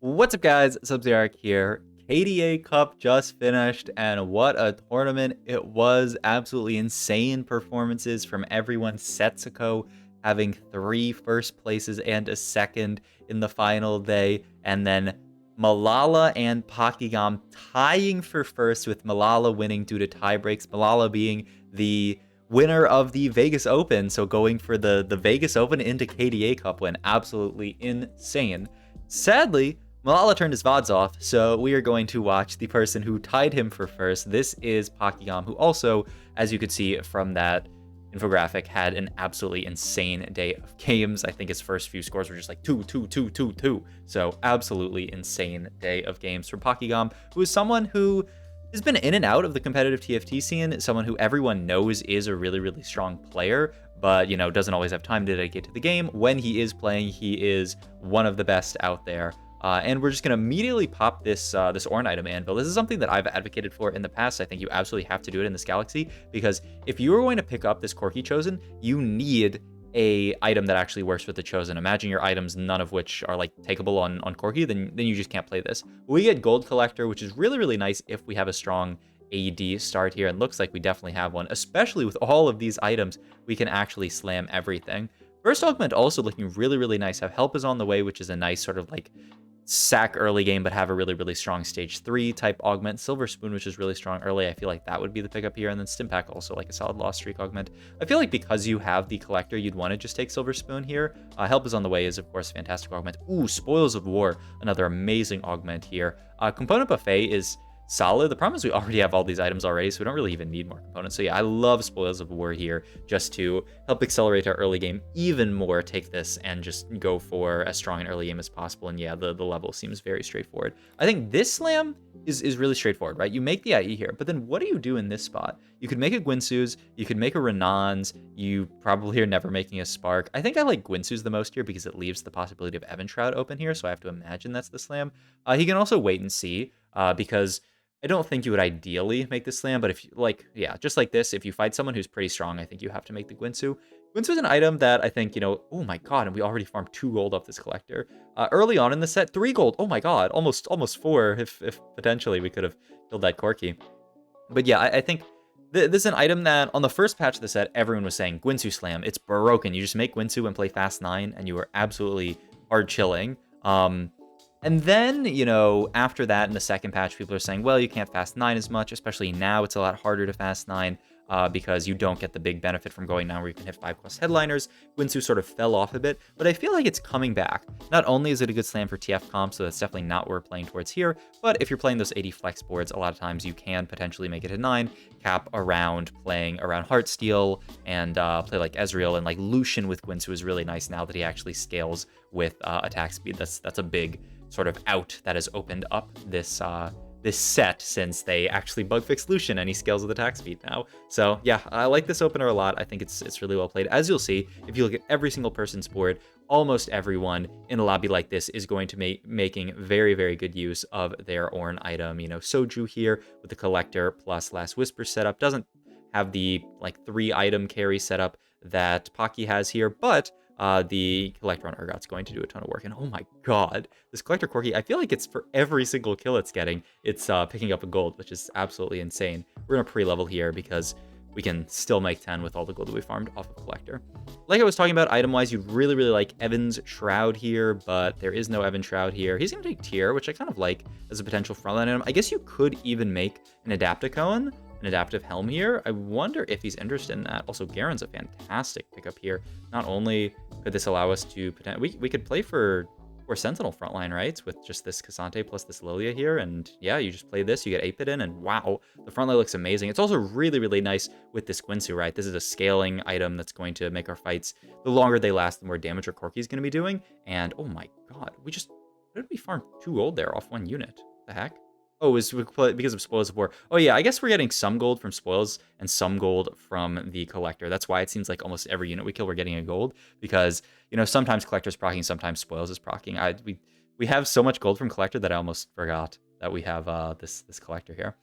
What's up, guys? Subziark here. KDA Cup just finished, and what a tournament it was. Absolutely insane performances from everyone. Setsuko having 3 first places and a second in the final day, and then Malala and Pakigam tying for first, with Malala winning due to tie breaks. Malala being the winner of the Vegas Open, so going for the Vegas Open into KDA Cup win. Absolutely insane. Sadly, Malala turned his VODs off, so we are going to watch the person who tied him for first. This is Pakigam, who also, as you could see from that infographic, had an absolutely insane day of games. I think his first few scores were just like 2, 2, 2, 2, 2. So absolutely insane day of games from Pakigam, who is someone who has been in and out of the competitive TFT scene, someone who everyone knows is a really, really strong player, but, you know, doesn't always have time to dedicate to the game. When he is playing, he is one of the best out there. And we're just going to immediately pop this Ornn item anvil. This is something that I've advocated for in the past. I think you absolutely have to do it in this galaxy, because if you are going to pick up this Corki Chosen, you need a item that actually works with the Chosen. Imagine your items, none of which are like takeable on Corki, then you just can't play this. We get Gold Collector, which is really, really nice if we have a strong AD start here, and looks like we definitely have one. Especially with all of these items, we can actually slam everything. First augment also looking really, really nice. Have Help is on the way, which is a nice sort of like sack early game, but have a really, really strong stage 3 type augment. Silver Spoon, which is really strong early. I feel like that would be the pickup here. And then Stimpack, also like a solid lost streak augment. I feel like because you have the collector, you'd want to just take Silver Spoon here. Help is on the way is, of course, fantastic augment. Ooh, Spoils of War, another amazing augment here. Component Buffet is solid. The problem is we already have all these items already, so we don't really even need more components. So yeah, I love Spoils of War here just to help accelerate our early game even more. Take this and just go for as strong an early game as possible. And yeah, the level seems very straightforward. I think this slam is really straightforward, right? You make the IE here, but then what do you do in this spot? You could make a Gwinsu's, you could make a Renan's, you probably are never making a Spark. I think I like Gwinsu's the most here because it leaves the possibility of Evan Shroud open here, so I have to imagine that's the slam. He can also wait and see, because I don't think you would ideally make the slam, but if you like, yeah, just like this, if you fight someone who's pretty strong, I think you have to make the Gwinsu. Gwinsu is an item that I think, you know, oh my god, and we already farmed 2 gold off this collector. Early on in the set, 3 gold. Oh my god, almost 4 if potentially we could have killed that Corki. But yeah, I think this is an item that on the first patch of the set, everyone was saying Gwinsu slam. It's broken. You just make Gwinsu and play fast 9, and you are absolutely hard chilling. And then, you know, after that in the second patch, people are saying, well, you can't fast 9 as much, especially now it's a lot harder to fast 9 because you don't get the big benefit from going down where you can hit 5+ headliners. Gwinsu sort of fell off a bit, but I feel like it's coming back. Not only is it a good slam for TF comp, so that's definitely not what we're playing towards here, but if you're playing those 80 flex boards, a lot of times you can potentially make it a 9, cap around playing around Heartsteel, and play like Ezreal, and like Lucian with Gwinsu is really nice now that he actually scales with attack speed. That's a big sort of out that has opened up this this set since they actually bug fixed Lucian and he scales with attack speed now. So yeah, I like this opener a lot. I think it's really well played. As you'll see, if you look at every single person's board, almost everyone in a lobby like this is going to making very, very good use of their Ornn item. You know, Soju here with the collector plus Last Whisper setup doesn't have the like 3 item carry setup that Paki has here, but the collector on Urgot's going to do a ton of work. And oh my god, this collector Corki, I feel like it's for every single kill it's getting, it's picking up a gold, which is absolutely insane. We're gonna pre-level here because we can still make 10 with all the gold that we farmed off of collector. Like I was talking about, item-wise, you'd really, really like Evan's Shroud here, but there is no Evan Shroud here. He's gonna take Tier, which I kind of like as a potential frontline item. I guess you could even make an Adapticone, an adaptive helm here. I wonder if he's interested in that. Also, Garen's a fantastic pickup here. Not only could this allow us to we could play for Sentinel frontline, right? With just this Cassante plus this Lilia here, and yeah, you just play this, you get 8-bit in, and wow, the frontline looks amazing. It's also really, really nice with this Gwinsu, right? This is a scaling item that's going to make our fights, the longer they last, the more damage our Corki is going to be doing. And oh my god, what did we farm 2 gold there off 1 unit? The heck? Oh, it was because of Spoils of War. Oh yeah, I guess we're getting some gold from Spoils and some gold from the Collector. That's why it seems like almost every unit we kill, we're getting a gold. Because, you know, sometimes Collector's proccing, sometimes Spoils is proccing. We have so much gold from Collector that I almost forgot that we have this Collector here.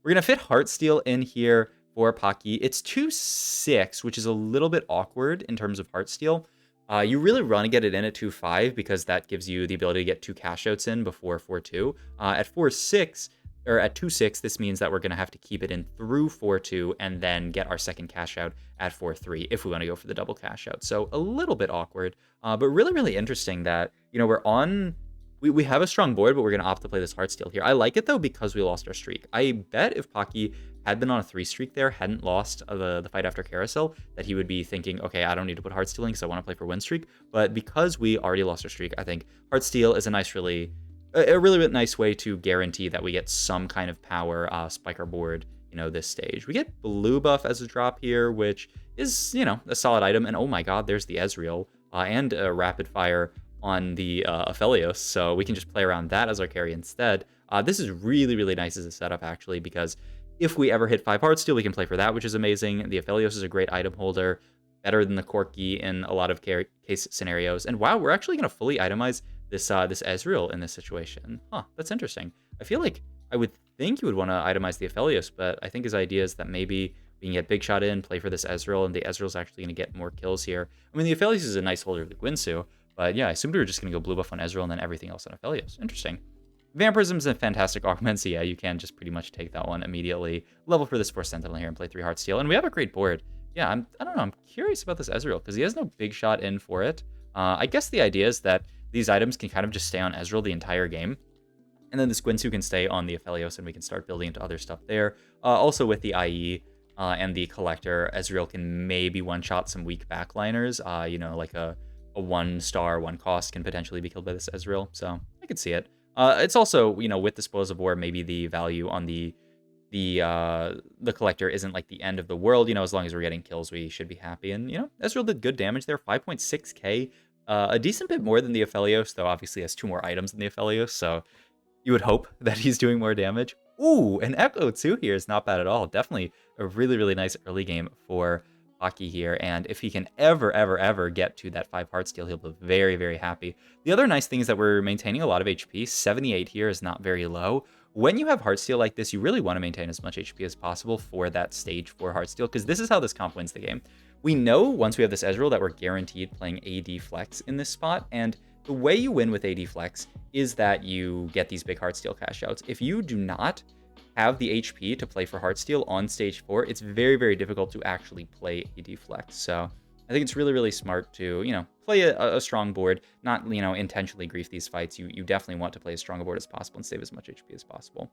We're going to fit Heartsteel in here for Paki. It's 2/6, which is a little bit awkward in terms of Heartsteel. You really want to get it in at 2-5 because that gives you the ability to get 2 cash outs in before 4-2. At 4-6, or at 2-6, this means that we're going to have to keep it in through 4-2 and then get our second cash out at 4-3 if we want to go for the double cash out. So a little bit awkward, but really, really interesting that, we're on... We have a strong board, but we're going to opt to play this Heartsteel here. I like it, though, because we lost our streak. I bet if Pocky had been on a 3 streak there, hadn't lost the fight after Carousel, that he would be thinking, okay, I don't need to put Heartsteel in because I want to play for win streak. But because we already lost our streak, I think Heartsteel is a really nice way to guarantee that we get some kind of power, spike our board, this stage. We get blue buff as a drop here, which is, a solid item. And oh my god, there's the Ezreal and a rapid fire on the Aphelios, so we can just play around that as our carry instead. This is really, really nice as a setup, actually, because if we ever hit 5 Heartsteel, we can play for that, which is amazing. The Aphelios is a great item holder, better than the Corki in a lot of case scenarios. And wow, we're actually going to fully itemize this Ezreal in this situation. Huh, that's interesting. I feel like I would think you would want to itemize the Aphelios, but I think his idea is that maybe we can get Big Shot in, play for this Ezreal, and the Ezreal's actually going to get more kills here. I mean, the Aphelios is a nice holder of the Guinsoo, but yeah, I assumed we were just going to go blue buff on Ezreal and then everything else on Aphelios. Interesting. Vampirism's a fantastic augment, so yeah, you can just pretty much take that one immediately. Level for this 4 Sentinel here and play 3 Heartsteel. And we have a great board. Yeah, I don't know, I'm curious about this Ezreal, because he has no Big Shot in for it. I guess the idea is that these items can kind of just stay on Ezreal the entire game. And then this Guinsoo can stay on the Aphelios, and we can start building into other stuff there. Also with the IE and the Collector, Ezreal can maybe one-shot some weak backliners, like a 1-star, 1 cost can potentially be killed by this Ezreal, so I could see it. It's also, with Disposal of War, maybe the value on the Collector isn't like the end of the world. As long as we're getting kills, we should be happy. And, Ezreal did good damage there, 5.6k, a decent bit more than the Aphelios, though obviously has 2 more items than the Aphelios, so you would hope that he's doing more damage. Ooh, an Echo too here is not bad at all. Definitely a really, really nice early game for Pocky here, and if he can ever get to that 5 Heartsteel, he'll be very, very happy. The other nice thing is that we're maintaining a lot of HP. 78 here is not very low. When you have Heartsteel like this, you really want to maintain as much HP as possible for that stage 4 Heartsteel, because this is how this comp wins the game. We know once we have this Ezreal that we're guaranteed playing AD Flex in this spot, and the way you win with AD Flex is that you get these big Heartsteel cash outs. If you do not have the HP to play for Heartsteel on stage 4, it's very, very difficult to actually play AD Flex. So I think it's really, really smart to, play a strong board, not, intentionally grief these fights. You definitely want to play as strong a board as possible and save as much HP as possible.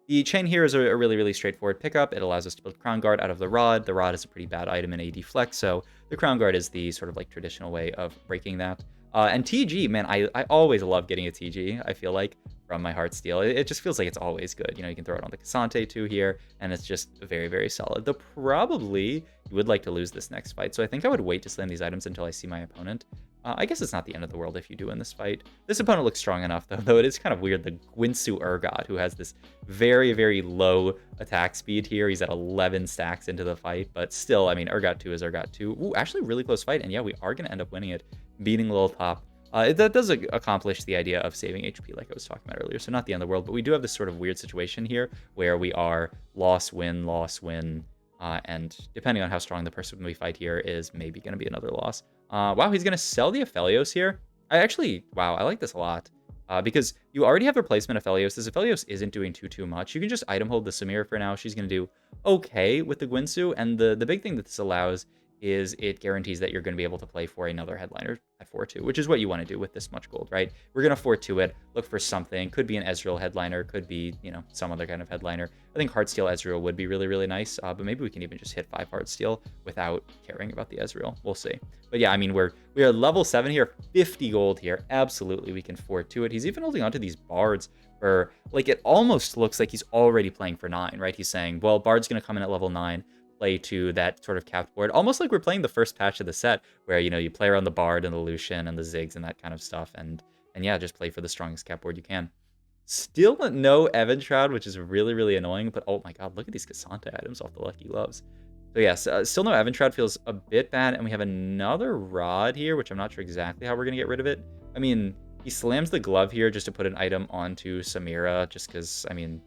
The chain here is a really, really straightforward pickup. It allows us to build Crown Guard out of the Rod. The Rod is a pretty bad item in AD Flex, so the Crown Guard is the sort of like traditional way of breaking that. And TG, man, I always love getting a TG, I feel like, from my Heartsteel. It just feels like it's always good. You can throw it on the Cassante too here, and it's just very, very solid. Though probably you would like to lose this next fight, so I think I would wait to slam these items until I see my opponent. I guess it's not the end of the world if you do win this fight. This opponent looks strong enough, though it is kind of weird. The Guinsoo Urgot, who has this very, very low attack speed here. He's at 11 stacks into the fight, but still, I mean, Urgot 2 is Urgot 2. Ooh, actually really close fight, and yeah, we are going to end up winning it, beating Lil Top. That does accomplish the idea of saving HP like I was talking about earlier, so not the end of the world, but we do have this sort of weird situation here where we are loss, win, and depending on how strong the person we fight here is maybe going to be another loss. Wow, he's going to sell the Aphelios here. Wow, I like this a lot. Because you already have replacement Aphelios. This Aphelios isn't doing too much. You can just item hold the Samira for now. She's going to do okay with the Guinsoo, and the big thing that this allows is it guarantees that you're going to be able to play for another headliner at 4-2, which is what you want to do with this much gold, right? We're going to 4-2 it, look for something. Could be an Ezreal headliner, could be, some other kind of headliner. I think Heartsteel Ezreal would be really, really nice, but maybe we can even just hit 5 Heartsteel without caring about the Ezreal. We'll see. But yeah, I mean, we are level 7 here, 50 gold here. Absolutely, we can 4-2 it. He's even holding on to these bards for, like, it almost looks like he's already playing for 9, right? He's saying, well, bard's going to come in at level 9. Play to that sort of capped board, almost like we're playing the first patch of the set where you play around the Bard and the Lucian and the Ziggs and that kind of stuff, and yeah, just play for the strongest cap board you can. Still no Evan Shroud, which is really, really annoying, but oh my god, look at these Cassante items off the Lucky Loves. So yes, still no Evan Shroud feels a bit bad, and we have another Rod here, which I'm not sure exactly how we're gonna get rid of it. I mean, he slams the glove here just to put an item onto Samira, just because, I mean,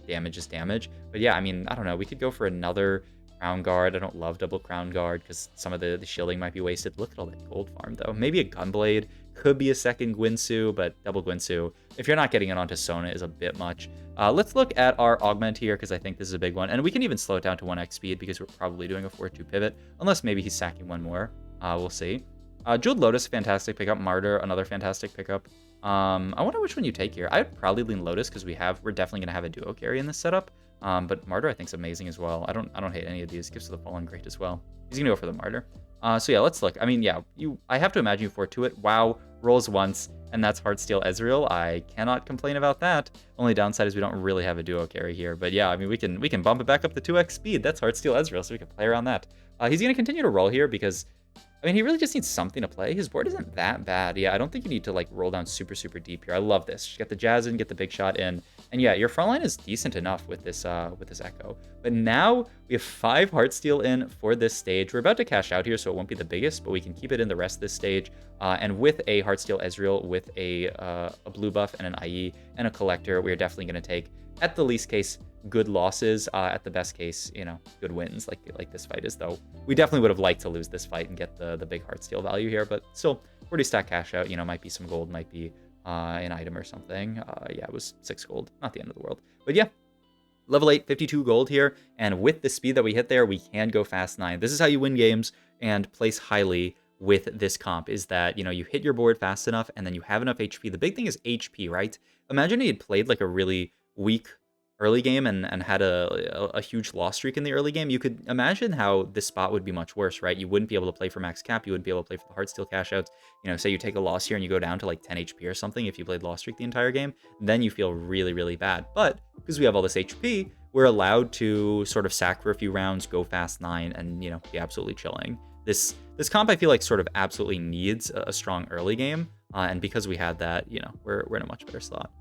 damage is damage. But yeah, I mean, I don't know, we could go for another Crown Guard. I don't love double Crown Guard because some of the shielding might be wasted. Look at all that gold farm, though. Maybe a Gunblade. Could be a second Guinsoo, but double Guinsoo, if you're not getting it onto Sona, is a bit much. Let's look at our Augment here, because I think this is a big one. And we can even slow it down to 1x speed, because we're probably doing a 4-2 pivot, unless maybe he's sacking one more. We'll see. Jeweled Lotus, fantastic pickup. Martyr, another fantastic pickup. I wonder which one you take here. I'd probably lean Lotus, because we're definitely going to have a duo carry in this setup. But Martyr I think is amazing as well. I don't hate any of these. Gifts of the Fallen, great as well. He's gonna go for the Martyr. So yeah, let's look. I mean, yeah, I have to imagine you 4-2 it. WoW rolls once, and that's Heartsteel Ezreal. I cannot complain about that. Only downside is we don't really have a duo carry here. But yeah, I mean, we can bump it back up to 2x speed. That's Heartsteel Ezreal, so we can play around that. He's gonna continue to roll here because, I mean, he really just needs something to play. His board isn't that bad. Yeah, I don't think you need to, like, roll down super, super deep here. I love this. Just get the Jazz in, get the big shot in. And yeah, your front line is decent enough with this Echo. But now we have 5 Heartsteel in for this stage. We're about to cash out here, so it won't be the biggest, but we can keep it in the rest of this stage. And with a Heartsteel Ezreal, with a blue buff and an IE and a Collector, we're definitely going to take, at the least case, good losses. At the best case, you know, good wins like this fight is, though. We definitely would have liked to lose this fight and get the big Heartsteel value here, but still, 40 stack cash out, you know, might be some gold, might be an item or something. Yeah, it was 6 gold, not the end of the world. But yeah, level 8, 52 gold here, and with the speed that we hit there, we can go fast 9. This is how you win games and place highly with this comp, is that, you know, you hit your board fast enough and then you have enough HP. The big thing is HP, right? Imagine he had played like a really weak early game and had a huge loss streak in the early game. You could imagine how this spot would be much worse, right? You wouldn't be able to play for max cap. You wouldn't be able to play for the Heartsteel cash outs. You know, say you take a loss here and you go down to like 10 HP or something if you played loss streak the entire game, then you feel really, really bad. But because we have all this HP, we're allowed to sort of sack for a few rounds, go fast 9, and, you know, be absolutely chilling. This comp, I feel like, sort of absolutely needs a strong early game. And because we had that, you know, we're in a much better slot.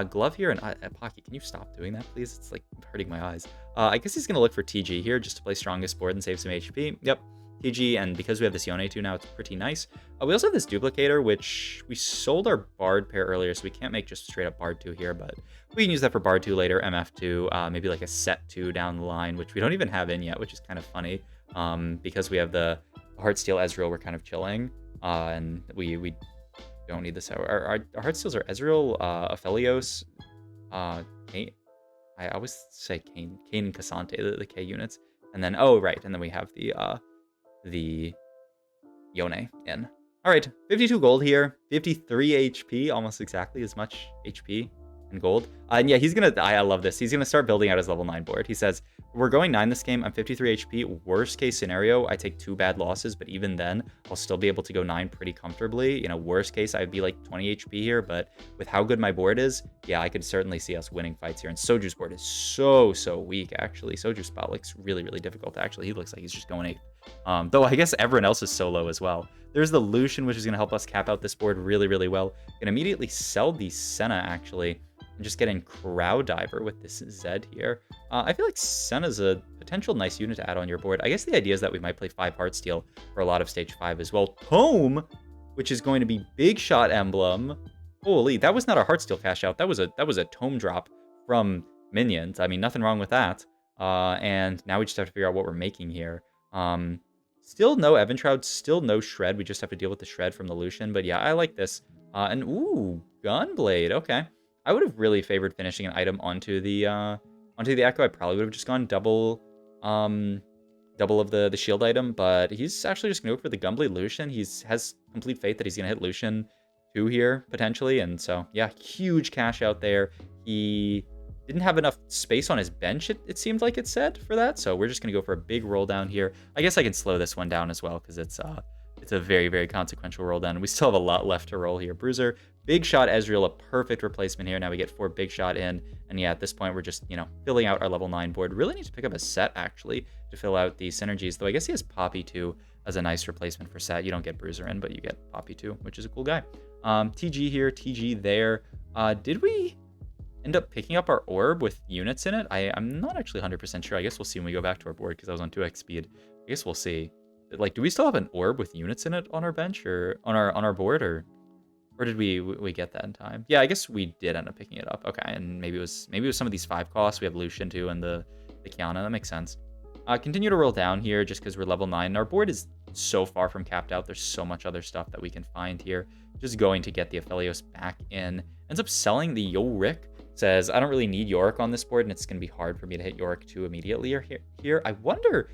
Glove here and Pocky, can you stop doing that, please? It's like hurting my eyes. I guess he's going to look for TG here just to play strongest board and save some HP. Yep, TG, and because we have this Yone too now, it's pretty nice. We also have this Duplicator, which we sold our Bard pair earlier, so we can't make just straight up Bard 2 here, but we can use that for Bard 2 later, MF2, maybe like a Set 2 down the line, which we don't even have in yet, which is kind of funny. Because we have the Heartsteel Ezreal, we're kind of chilling, and we don't need this. Our Heartsteals are Ezreal, Aphelios, Kane. I always say Kane and Cassante, the K units. And then, oh, right, and then we have the Yone in. All right, 52 gold here, 53 HP, almost exactly as much HP and gold. And yeah, he's gonna, I love this. He's gonna start building out his level 9 board. He says, we're going 9 this game. I'm 53 HP. Worst case scenario, I take 2 bad losses, but even then, I'll still be able to go 9 pretty comfortably. You know, worst case, I'd be like 20 HP here, but with how good my board is, yeah, I could certainly see us winning fights here. And Soju's board is so weak, actually. Soju's spot looks really, really difficult, actually. He looks like he's just going 8. Though I guess everyone else is so low as well. There's the Lucian, which is going to help us cap out this board really, really well. Can immediately sell the Senna, actually, and just get in Crowd Diver with this Zed here. I feel like Senna's a potential nice unit to add on your board. I guess the idea is that we might play 5 Heartsteel for a lot of Stage 5 as well. Tome, which is going to be Big Shot Emblem. Holy, that was not a Heartsteel cash out. That was a Tome drop from minions. I mean, nothing wrong with that. And now we just have to figure out what we're making here. Still no Eventroud, still no Shred. We just have to deal with the Shred from the Lucian. But yeah, I like this. And ooh, Gunblade. Okay. I would have really favored finishing an item onto the Echo. I probably would have just gone double of the shield item, but he's actually just gonna go for the Gunblade Lucian. Has complete faith that he's gonna hit Lucian 2 here potentially, and so yeah, huge cash out there. He didn't have enough space on his bench, it seemed like it said, for that, so we're just gonna go for a big roll down here. I guess I can slow this one down as well because it's a very, very consequential roll down. We still have a lot left to roll here. Bruiser, Big Shot Ezreal, a perfect replacement here. Now we get 4 Big Shot in. And yeah, at this point, we're just, you know, filling out our level 9 board. Really need to pick up a Set, actually, to fill out the synergies. Though I guess he has Poppy, too, as a nice replacement for Set. You don't get Bruiser in, but you get Poppy, too, which is a cool guy. TG here, TG there. Did we end up picking up our orb with units in it? I'm not actually 100% sure. I guess we'll see when we go back to our board, because I was on 2x speed. I guess we'll see. Like, do we still have an orb with units in it on our bench or on our board, or did we get that in time? Yeah, I guess we did end up picking it up. Okay, and maybe it was some of these 5 costs. We have Lucian too and the Kiana. That makes sense. Continue to roll down here just because we're level 9. Our board is so far from capped out. There's so much other stuff that we can find here. Just going to get the Aphelios back in. Ends up selling the Yorick. Says, I don't really need Yorick on this board, and it's going to be hard for me to hit Yorick 2 immediately here. I wonder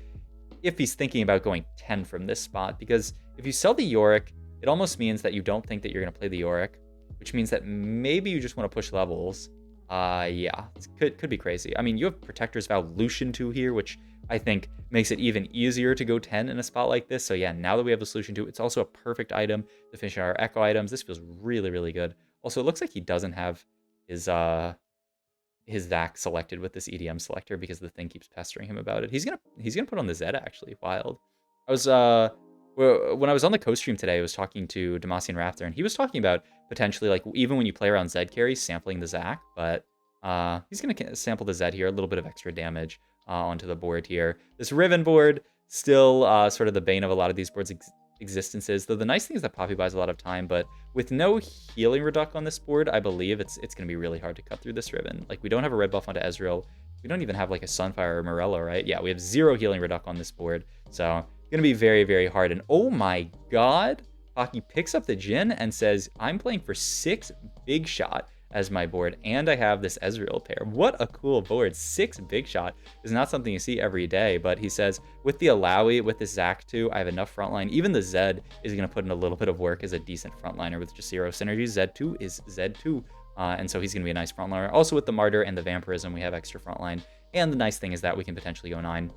if he's thinking about going 10 from this spot, because if you sell the Yorick, it almost means that you don't think that you're going to play the Yorick, which means that maybe you just want to push levels. Yeah, it could be crazy. I mean, you have Protector's Vow Lucian 2 here, which I think makes it even easier to go 10 in a spot like this. So yeah, now that we have the Solution 2, it's also a perfect item to finish our Echo items. This feels really, really good. Also, it looks like he doesn't have his Zac selected with this EDM selector because the thing keeps pestering him about it. He's gonna put on the Zed, actually. Wild. I was when I was on the co-stream today, I was talking to Demacian Raptor, and he was talking about potentially, like, even when you play around Zed carry, sampling the Zac, but he's gonna sample the Zed here, a little bit of extra damage onto the board here. This Riven board, still sort of the bane of a lot of these boards' existences, though the nice thing is that Poppy buys a lot of time, but with no healing reduc on this board, I believe it's gonna be really hard to cut through this Riven. Like, we don't have a red buff onto Ezreal. We don't even have, like, a Sunfire or Morello, right? Yeah, we have 0 healing reduc on this board, so gonna be very, very hard. And oh my god, Pocky picks up the Jhin and says, I'm playing for 6 Big Shot as my board, and I have this Ezreal pair. What a cool board. 6 Big Shot is not something you see every day, but he says, with the Alawi, with the Zac 2, I have enough frontline. Even the Zed is going to put in a little bit of work as a decent frontliner with just 0 synergy. Zed2 is Zed2, and so he's going to be a nice frontliner. Also with the Martyr and the Vampirism, we have extra frontline, and the nice thing is that we can potentially go 9,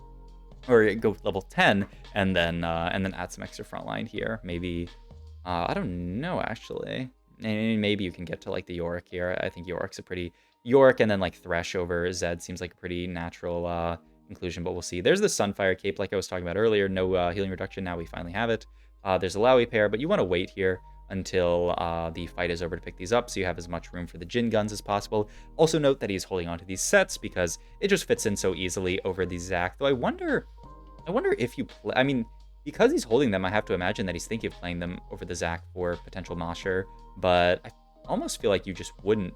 or go level 10, and then add some extra frontline here. Maybe, I don't know, actually. Maybe you can get to, like, the Yorick here. I think Yorick's a pretty... Yorick and then, like, Thresh over Zed seems like a pretty natural inclusion, but we'll see. There's the Sunfire cape, like I was talking about earlier. No healing reduction. Now we finally have it. There's a Lowy pair, but you want to wait here until the fight is over to pick these up, so you have as much room for the Jhin guns as possible. Also note that he's holding on to these sets because it just fits in so easily over the Zac. Though I wonder if you play... I mean, because he's holding them, I have to imagine that he's thinking of playing them over the Zac for potential Mosher, but I almost feel like you just wouldn't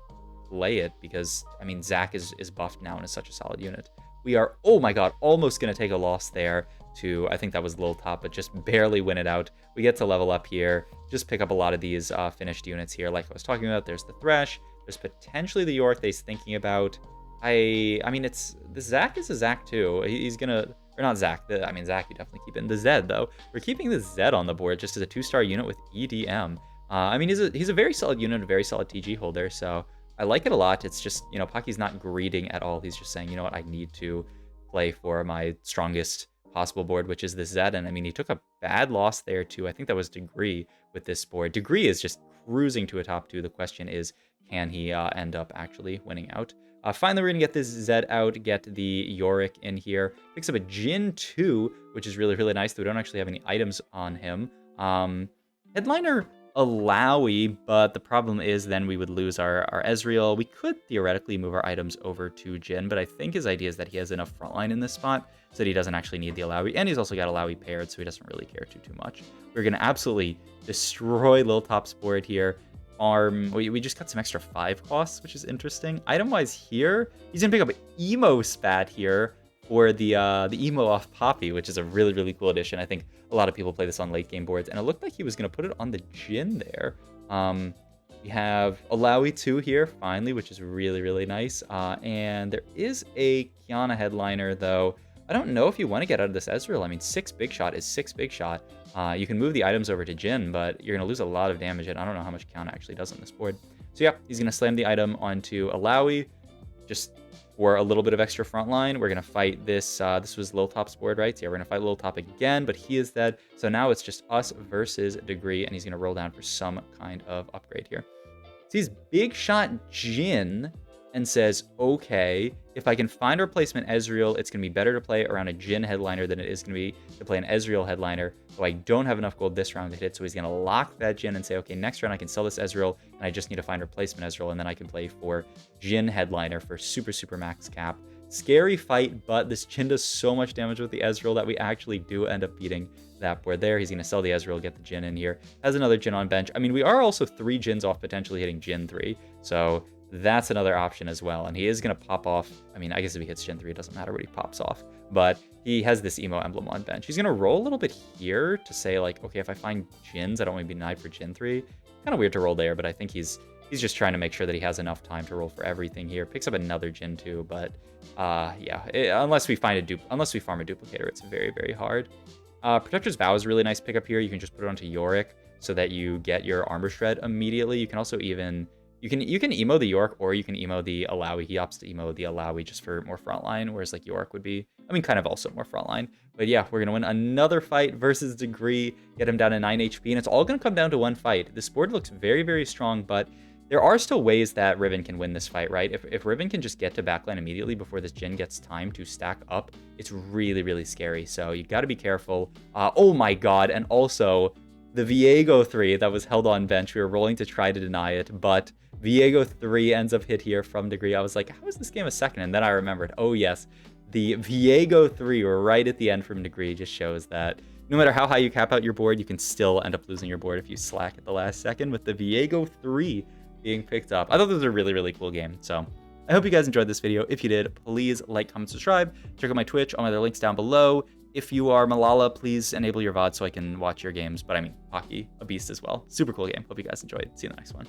play it because, I mean, Zac is buffed now and is such a solid unit. We are, oh my god, almost going to take a loss there to, I think that was Lil Top, but just barely win it out. We get to level up here, just pick up a lot of these finished units here like I was talking about. There's the Thresh, there's potentially the Yorick that he's thinking about. I mean, it's, the Zac is a Zac too. He's going to... Or not Zac. I mean, Zac, you definitely keep in. The Zed, though. We're keeping the Zed on the board just as a 2-star unit with EDM. I mean, he's a very solid unit, a very solid TG holder, so I like it a lot. It's just, you know, Pocky's not greeting at all. He's just saying, you know what, I need to play for my strongest possible board, which is the Zed. And I mean, he took a bad loss there, too. I think that was Degree with this board. Degree is just cruising to a top 2. The question is, can he end up actually winning out? Finally, we're going to get this Zed out, get the Yorick in here. Picks up a Jhin 2, which is really, really nice. Though we don't actually have any items on him. Headliner Alawi, but the problem is then we would lose our Ezreal. We could theoretically move our items over to Jhin, but I think his idea is that he has enough frontline in this spot so that he doesn't actually need the Alawi. And he's also got Alawi paired, so he doesn't really care too much. We're going to absolutely destroy Lil Top's board here. We just got some extra 5 costs, which is interesting. Item-wise here, he's gonna pick up an Emo Spat here for the Emo off Poppy, which is a really, really cool addition. I think a lot of people play this on late game boards, and it looked like he was gonna put it on the Jhin there. We have Alawi 2 here, finally, which is really, really nice. And there is a Kiana headliner, though. I don't know if you want to get out of this Ezreal. I mean, 6 Big Shot is 6 Big Shot. You can move the items over to Jhin, but you're going to lose a lot of damage, and I don't know how much Kiana actually does on this board. So yeah, he's going to slam the item onto Alawi, just for a little bit of extra frontline. We're going to fight this. This was Lil Top's board, right? So yeah, we're going to fight Lil Top again, but he is dead. So now it's just us versus Degree, and he's going to roll down for some kind of upgrade here. Sees Big Shot Jhin and says, okay, if I can find a replacement Ezreal, it's going to be better to play around a Jhin headliner than it is going to be to play an Ezreal headliner. So I don't have enough gold this round to hit it, so he's going to lock that Jhin and say, okay, next round I can sell this Ezreal, and I just need to find a replacement Ezreal, and then I can play for Jhin headliner for super, super max cap. Scary fight, but this Jhin does so much damage with the Ezreal that we actually do end up beating that board there. He's going to sell the Ezreal, get the Jhin in here. Has another Jhin on bench. I mean, we are also 3 Jhins off potentially hitting Jhin 3. So that's another option as well. And he is going to pop off. I mean, I guess if he hits Gen 3, it doesn't matter what he pops off. But he has this emo emblem on bench. He's going to roll a little bit here to say, like, okay, if I find Jins, I don't want to be denied for Gen 3. Kind of weird to roll there, but I think he's just trying to make sure that he has enough time to roll for everything here. Picks up another Gen 2, but yeah, unless we farm a duplicator, it's very, very hard. Protector's Vow is a really nice pickup here. You can just put it onto Yorick so that you get your armor shred immediately. You can also even you can emo the York, or you can emo the Alawi. He opts to emo the Alawi just for more frontline, whereas like York would be, I mean, kind of also more frontline. But yeah, we're gonna win another fight versus Degree, get him down to 9 HP, and it's all gonna come down to one fight. This board looks very, very strong, but there are still ways that Riven can win this fight, right? If Riven can just get to backline immediately before this Jhin gets time to stack up, it's really, really scary. So you got to be careful. Oh my god, and also the Viego 3 that was held on bench, we were rolling to try to deny it, but Viego 3 ends up hit here from Degree. I was like, how is this game a second? And then I remembered, oh yes, the Viego 3 right at the end from Degree just shows that no matter how high you cap out your board, you can still end up losing your board if you slack at the last second, with the Viego 3 being picked up. I thought this was a really, really cool game. So I hope you guys enjoyed this video. If you did, please like, comment, subscribe. Check out my Twitch, all my other links down below. If you are Malala, please enable your VOD so I can watch your games. But I mean, hockey, a beast as well. Super cool game. Hope you guys enjoyed. See you in the next one.